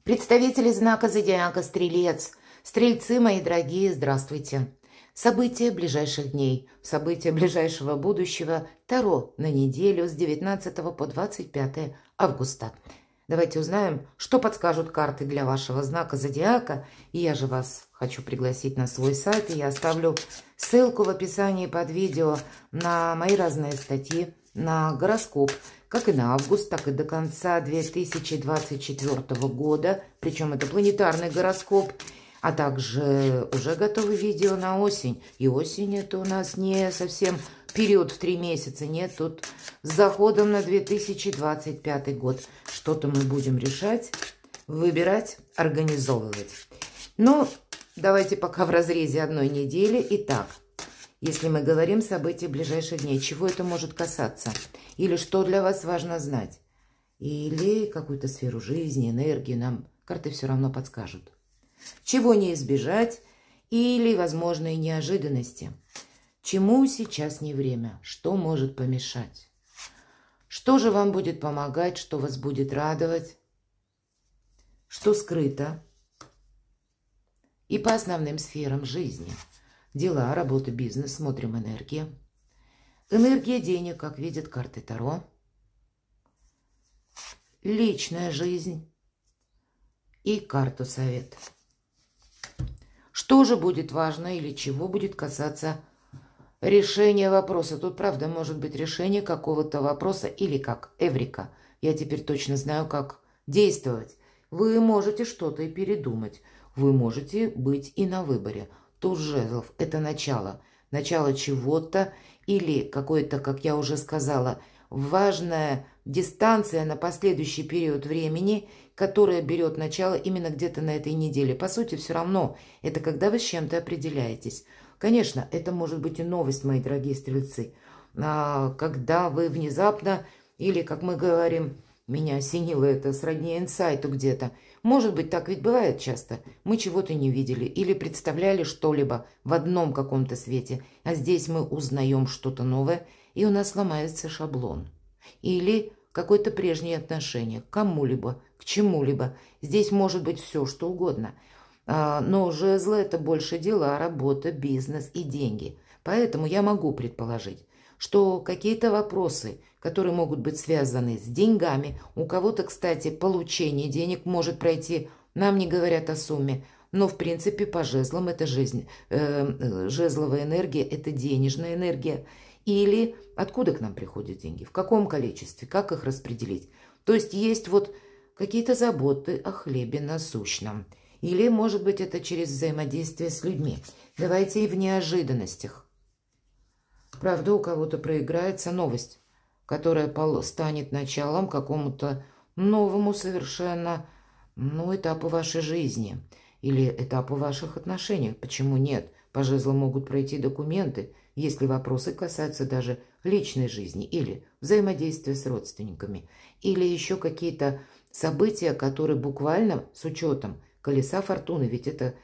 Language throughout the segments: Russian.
Представители знака зодиака Стрелец. Стрельцы, мои дорогие, здравствуйте. События ближайших дней, события ближайшего будущего, Таро на неделю с 19 по 25 августа. Давайте узнаем, что подскажут карты для вашего знака зодиака. И я же вас хочу пригласить на свой сайт. И я оставлю ссылку в описании под видео на мои разные статьи, на гороскоп, как и на август, так и до конца 2024 года. Причем это планетарный гороскоп. А также уже готовы видео на осень. И осень это у нас не совсем период в 3 месяца. Нет, тут с заходом на 2025 год. Что-то мы будем решать, выбирать, организовывать. Но давайте пока в разрезе одной недели. Итак, если мы говорим события ближайших дней, чего это может касаться? Или что для вас важно знать? Или какую-то сферу жизни, энергии нам карты все равно подскажут. Чего не избежать или возможные неожиданности. Чему сейчас не время? Что может помешать? Что же вам будет помогать? Что вас будет радовать? Что скрыто? И по основным сферам жизни. Дела, работа, бизнес. Смотрим энергия. Энергия денег, как видят карты Таро. Личная жизнь. И карту совет. Что же будет важно или чего будет касаться решения вопроса? Тут, правда, может быть решение какого-то вопроса или как эврика. Я теперь точно знаю, как действовать. Вы можете что-то и передумать. Вы можете быть и на выборе. Туз жезлов – это начало. Начало чего-то или какое-то, как я уже сказала, важная дистанция на последующий период времени, которая берет начало именно где-то на этой неделе. По сути, все равно это когда вы с чем-то определяетесь. Конечно, это может быть и новость, мои дорогие стрельцы, когда вы внезапно, или, как мы говорим, меня осенило это сродни инсайту где-то. Может быть, так ведь бывает часто. Мы чего-то не видели или представляли что-либо в одном каком-то свете, а здесь мы узнаем что-то новое, и у нас ломается шаблон. Или какое-то прежнее отношение к кому-либо, к чему-либо. Здесь может быть все, что угодно. Но жезлы – это больше дела, работа, бизнес и деньги. Поэтому я могу предположить, что какие-то вопросы, которые могут быть связаны с деньгами, у кого-то, кстати, получение денег может пройти, нам не говорят о сумме, но в принципе по жезлам это жизнь, жезловая энергия – это денежная энергия. Или откуда к нам приходят деньги, в каком количестве, как их распределить. То есть есть вот какие-то заботы о хлебе насущном. Или, может быть, это через взаимодействие с людьми. Давайте и в неожиданностях. Правда, у кого-то проиграется новость, которая станет началом какому-то новому совершенно этапу вашей жизни. Или этапу ваших отношений. Почему нет? По жезлам могут пройти документы, если вопросы касаются даже личной жизни или взаимодействия с родственниками, или еще какие-то события, которые буквально с учетом колеса фортуны, ведь это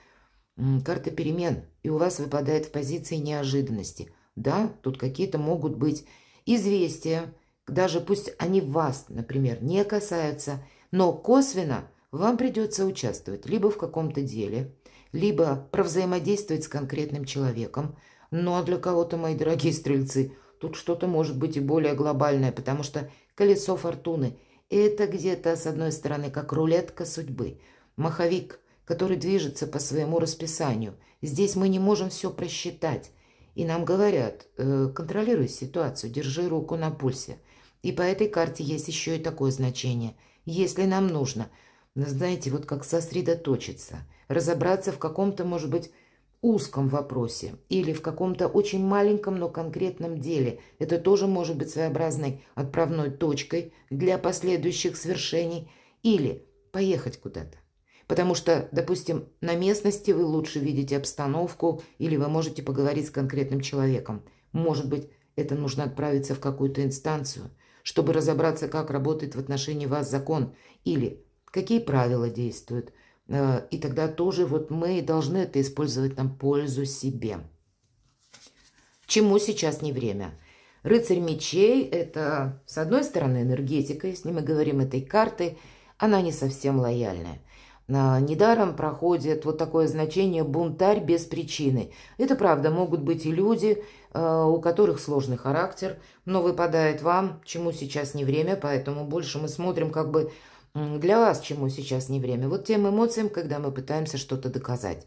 карта перемен, и у вас выпадает в позиции неожиданности. Да, тут какие-то могут быть известия, даже пусть они вас, например, не касаются, но косвенно вам придется участвовать либо в каком-то деле, либо провзаимодействовать с конкретным человеком. Ну а для кого-то, мои дорогие стрельцы, тут что-то может быть и более глобальное, потому что колесо фортуны – это где-то, с одной стороны, как рулетка судьбы, маховик, который движется по своему расписанию. Здесь мы не можем все просчитать. И нам говорят, контролируй ситуацию, держи руку на пульсе. И по этой карте есть еще и такое значение. Если нам нужно, знаете, вот как сосредоточиться, разобраться в каком-то, может быть, узком вопросе или в каком-то очень маленьком, но конкретном деле. Это тоже может быть своеобразной отправной точкой для последующих свершений. Или поехать куда-то. Потому что, допустим, на местности вы лучше видите обстановку или вы можете поговорить с конкретным человеком. Может быть, это нужно отправиться в какую-то инстанцию, чтобы разобраться, как работает в отношении вас закон или какие правила действуют. И тогда тоже вот мы должны это использовать на пользу себе. Чему сейчас не время? Рыцарь мечей – это, с одной стороны, энергетика, если мы говорим этой картой, она не совсем лояльная. Недаром проходит вот такое значение «бунтарь без причины». Это правда, могут быть и люди, у которых сложный характер, но выпадает вам, чему сейчас не время, поэтому больше мы смотрим как бы для вас, чему сейчас не время. Вот тем эмоциям, когда мы пытаемся что-то доказать.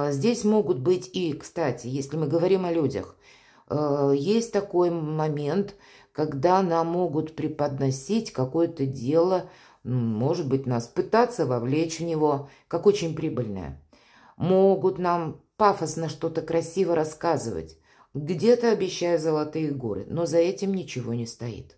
Здесь могут быть и, кстати, если мы говорим о людях, есть такой момент, когда нам могут преподносить какое-то дело, может быть, нас пытаться вовлечь в него, как очень прибыльное. Могут нам пафосно что-то красиво рассказывать, где-то обещая золотые горы, но за этим ничего не стоит.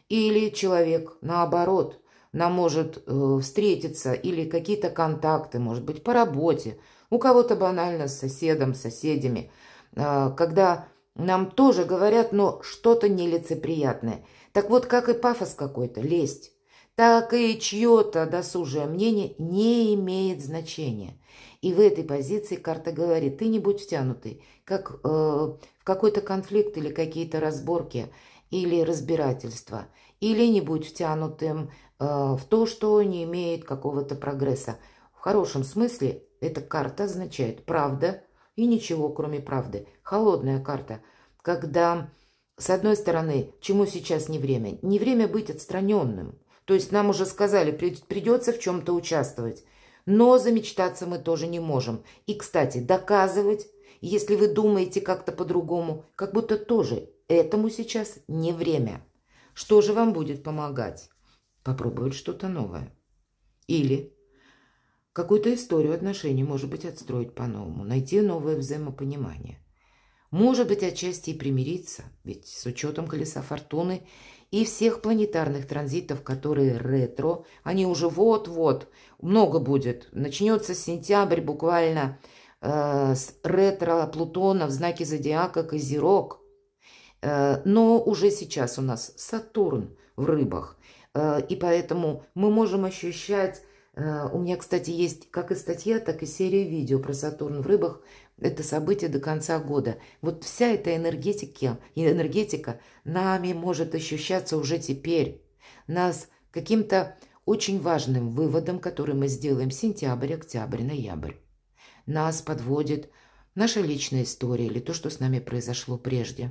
Или человек, наоборот, нам может встретиться, или какие-то контакты, может быть, по работе, у кого-то банально с соседом, с соседями, когда нам тоже говорят, но что-то нелицеприятное. Так вот, как и пафос какой-то, лесть, так и чье-то досужее мнение не имеет значения. И в этой позиции карта говорит, ты не будь втянутый, как в какой-то конфликт или какие-то разборки, или разбирательства, или не будь втянутым в то, что не имеет какого-то прогресса. В хорошем смысле эта карта означает правда и ничего, кроме правды. Холодная карта, когда, с одной стороны, чему сейчас не время? Не время быть отстраненным. То есть нам уже сказали, придется в чем-то участвовать. Но замечтаться мы тоже не можем. И, кстати, доказывать, если вы думаете как-то по-другому, как будто тоже этому сейчас не время. Что же вам будет помогать? Попробовать что-то новое. Или какую-то историю отношений, может быть, отстроить по-новому, найти новое взаимопонимание. Может быть, отчасти и примириться, ведь с учетом колеса фортуны и всех планетарных транзитов, которые ретро, они уже вот-вот, много будет. Начнется сентябрь буквально с ретро Плутона в знаке зодиака Козерог. Но уже сейчас у нас Сатурн в рыбах, и поэтому мы можем ощущать. У меня, кстати, есть как и статья, так и серия видео про Сатурн в рыбах. Это событие до конца года. Вот вся эта энергетика нами может ощущаться уже теперь. Нас каким-то очень важным выводом, который мы сделаем сентябрь, октябрь, ноябрь. Нас подводит наша личная история или то, что с нами произошло прежде.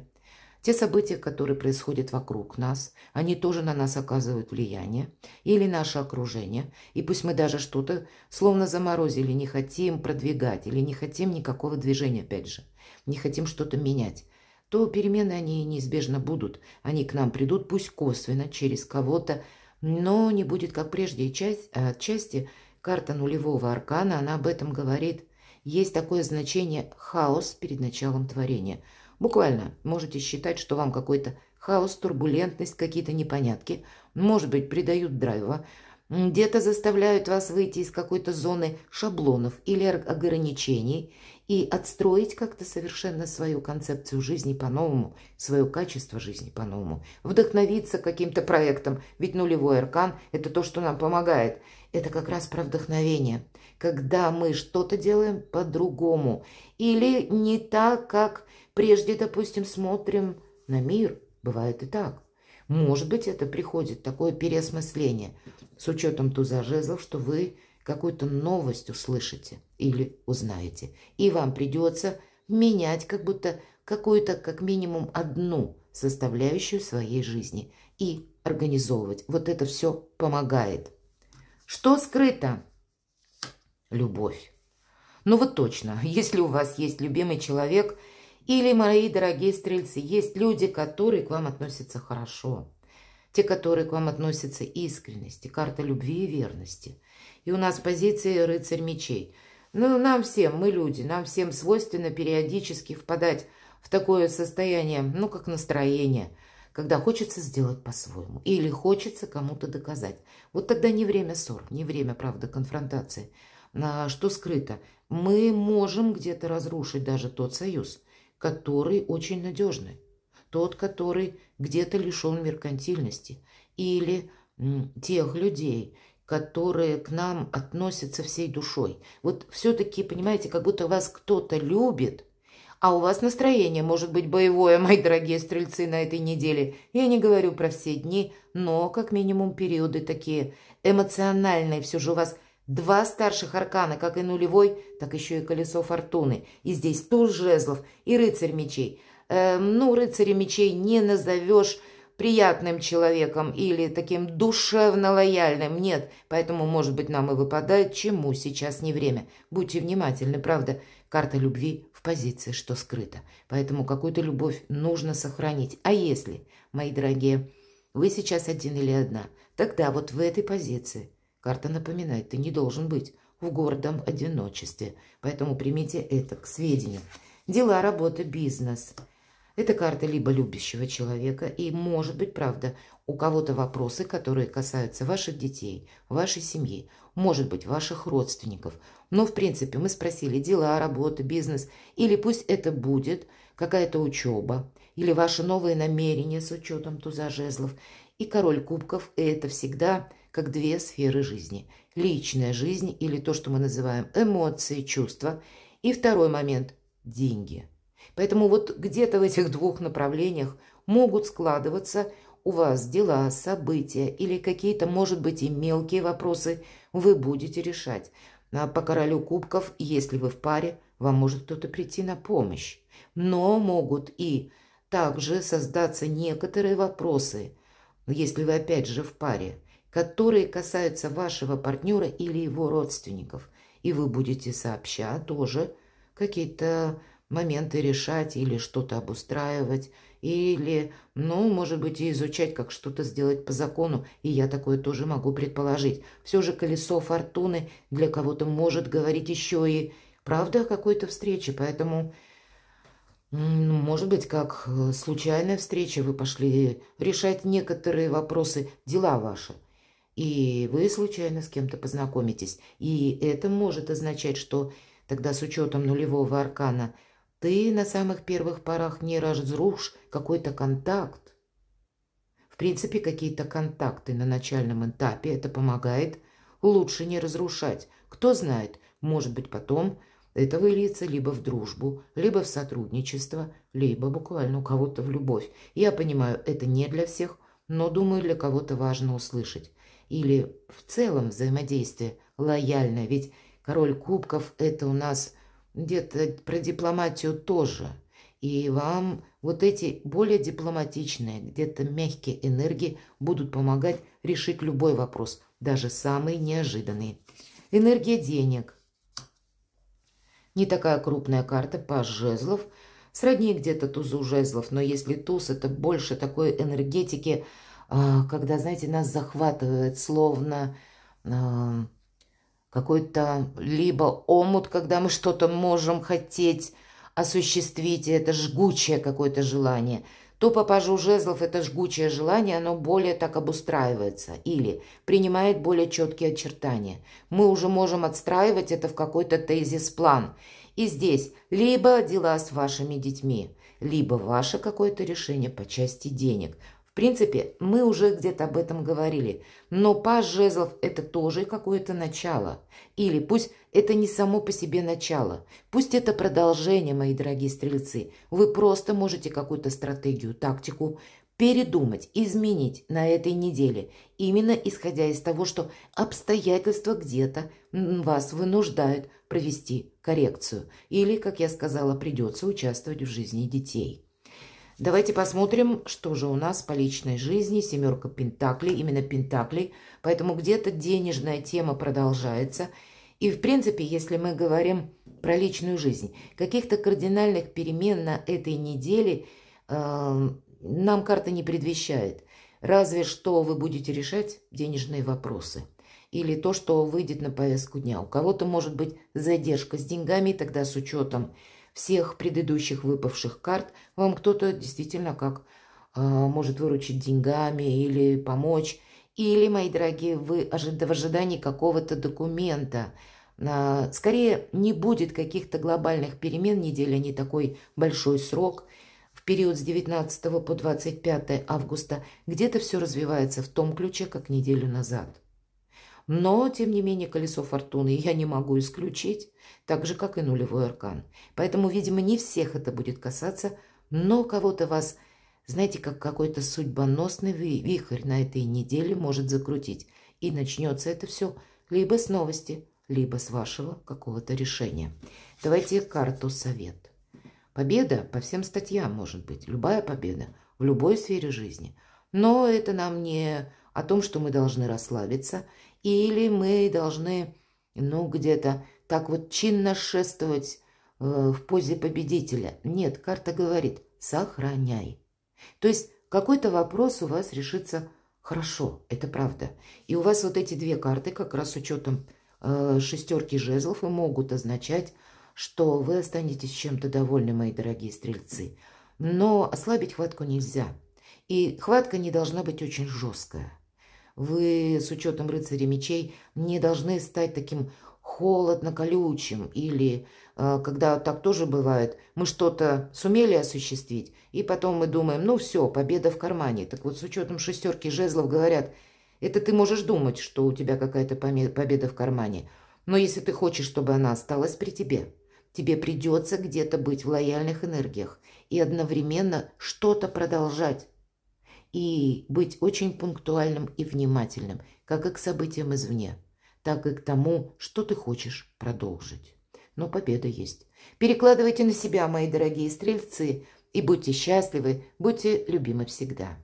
Те события, которые происходят вокруг нас, они тоже на нас оказывают влияние, или наше окружение. И пусть мы даже что-то словно заморозили, не хотим продвигать, или не хотим никакого движения, опять же, не хотим что-то менять, то перемены, они неизбежно будут. Они к нам придут, пусть косвенно, через кого-то, но не будет как прежде. И отчасти карта нулевого аркана, она об этом говорит. Есть такое значение «хаос перед началом творения». Буквально можете считать, что вам какой-то хаос, турбулентность, какие-то непонятки, может быть, придают драйва, где-то заставляют вас выйти из какой-то зоны шаблонов или ограничений и отстроить как-то совершенно свою концепцию жизни по-новому, свое качество жизни по-новому, вдохновиться каким-то проектом, ведь нулевой аркан – это то, что нам помогает. Это как раз про вдохновение, когда мы что-то делаем по-другому или не так, как прежде, допустим, смотрим на мир. Бывает и так. Может быть, это приходит такое переосмысление с учетом туза жезлов, что вы какую-то новость услышите или узнаете. И вам придется менять как будто какую-то, как минимум, одну составляющую своей жизни и организовывать. Вот это все помогает. Что скрыто? Любовь. Ну вот точно, если у вас есть любимый человек или, мои дорогие стрельцы, есть люди, которые к вам относятся хорошо, те, которые к вам относятся искренности, карта любви и верности. И у нас позиции рыцарь мечей. Ну, нам всем, мы люди, нам всем свойственно периодически впадать в такое состояние, ну, как настроение, когда хочется сделать по-своему или хочется кому-то доказать. Вот тогда не время ссор, не время, правда, конфронтации. Что скрыто? Мы можем где-то разрушить даже тот союз, который очень надежный, тот, который где-то лишен меркантильности, или тех людей, которые к нам относятся всей душой. Вот все-таки, понимаете, как будто вас кто-то любит, а у вас настроение может быть боевое, мои дорогие стрельцы, на этой неделе. Я не говорю про все дни, но как минимум периоды такие эмоциональные все же у вас Два старших аркана, как и нулевой, так еще и колесо фортуны. И здесь туз жезлов и рыцарь мечей. Рыцаря мечей не назовешь приятным человеком или таким душевно лояльным. Нет, поэтому, может быть, нам и выпадает, чему сейчас не время. Будьте внимательны, правда, карта любви в позиции, что скрыто. Поэтому какую-то любовь нужно сохранить. А если, мои дорогие, вы сейчас один или одна, тогда вот в этой позиции карта напоминает, ты не должен быть в гордом одиночестве. Поэтому примите это к сведению. Дела, работа, бизнес. Это карта либо любящего человека, и, может быть, правда, у кого-то вопросы, которые касаются ваших детей, вашей семьи, может быть, ваших родственников. Но, в принципе, мы спросили дела, работа, бизнес, или пусть это будет какая-то учеба, или ваши новые намерения с учетом туза жезлов. И король кубков – это всегда как две сферы жизни. Личная жизнь, или то, что мы называем эмоции, чувства. И второй момент – деньги. Поэтому вот где-то в этих двух направлениях могут складываться у вас дела, события или какие-то, может быть, и мелкие вопросы вы будете решать. А по королю кубков, если вы в паре, вам может кто-то прийти на помощь. Но могут и также создаться некоторые вопросы, если вы опять же в паре, которые касаются вашего партнера или его родственников. И вы будете сообща тоже какие-то моменты решать или что-то обустраивать, или, может быть, и изучать, как что-то сделать по закону, и я такое тоже могу предположить. Все же колесо фортуны для кого-то может говорить еще и правда о какой-то встрече, поэтому, может быть, как случайная встреча, вы пошли решать некоторые вопросы, дела ваши, и вы случайно с кем-то познакомитесь, и это может означать, что тогда с учетом нулевого аркана ты на самых первых порах не разрушишь какой-то контакт. В принципе, какие-то контакты на начальном этапе это помогает лучше не разрушать. Кто знает, может быть, потом это выльется либо в дружбу, либо в сотрудничество, либо буквально у кого-то в любовь. Я понимаю, это не для всех, но думаю, для кого-то важно услышать. Или в целом взаимодействие лояльное, ведь король кубков – это у нас где-то про дипломатию тоже. И вам вот эти более дипломатичные, где-то мягкие энергии будут помогать решить любой вопрос, даже самые неожиданные. Энергия денег. Не такая крупная карта, паж жезлов. Сродни где-то тузу жезлов, но если туз, это больше такой энергетики, когда, знаете, нас захватывает словно какой-то либо омут, когда мы что-то можем хотеть осуществить, и это жгучее какое-то желание, то по пажу жезлов это жгучее желание, оно более так обустраивается или принимает более четкие очертания. Мы уже можем отстраивать это в какой-то тезис-план. И здесь либо дела с вашими детьми, либо ваше какое-то решение по части денег. В принципе, мы уже где-то об этом говорили, но паж жезлов – это тоже какое-то начало. Или пусть это не само по себе начало, пусть это продолжение, мои дорогие стрельцы. Вы просто можете какую-то стратегию, тактику передумать, изменить на этой неделе, именно исходя из того, что обстоятельства где-то вас вынуждают провести коррекцию. Или, как я сказала, придется участвовать в жизни детей. Давайте посмотрим, что же у нас по личной жизни. Семерка пентаклей, именно пентаклей. Поэтому где-то денежная тема продолжается. И, в принципе, если мы говорим про личную жизнь, каких-то кардинальных перемен на этой неделе нам карта не предвещает. Разве что вы будете решать денежные вопросы. Или то, что выйдет на повестку дня. У кого-то может быть задержка с деньгами, тогда с учетом всех предыдущих выпавших карт вам кто-то действительно может выручить деньгами или помочь. Или, мои дорогие, вы в ожидании какого-то документа. Скорее, не будет каких-то глобальных перемен. Неделя не такой большой срок. В период с 19 по 25 августа где-то все развивается в том ключе, как неделю назад. Но, тем не менее, колесо фортуны я не могу исключить, так же, как и нулевой аркан. Поэтому, видимо, не всех это будет касаться, но кого-то вас, знаете, как какой-то судьбоносный вихрь на этой неделе может закрутить. И начнется это все либо с новости, либо с вашего какого-то решения. Давайте карту совет. Победа по всем статьям может быть, любая победа в любой сфере жизни. Но это нам не о том, что мы должны расслабиться, или мы должны, ну, где-то так вот чинно шествовать в позе победителя. Нет, карта говорит, сохраняй. То есть какой-то вопрос у вас решится хорошо, это правда. И у вас вот эти две карты, как раз с учетом шестерки жезлов, и могут означать, что вы останетесь чем-то довольны, мои дорогие стрельцы. Но ослабить хватку нельзя. И хватка не должна быть очень жесткая. Вы с учетом рыцаря мечей не должны стать таким холодно-колючим. Или, когда так тоже бывает, мы что-то сумели осуществить, и потом мы думаем, ну все, победа в кармане. Так вот, с учетом шестерки жезлов говорят, это ты можешь думать, что у тебя какая-то победа в кармане. Но если ты хочешь, чтобы она осталась при тебе, тебе придется где-то быть в лояльных энергиях и одновременно что-то продолжать. И быть очень пунктуальным и внимательным, как и к событиям извне, так и к тому, что ты хочешь продолжить. Но победа есть. Перекладывайте на себя, мои дорогие стрельцы, и будьте счастливы, будьте любимы всегда.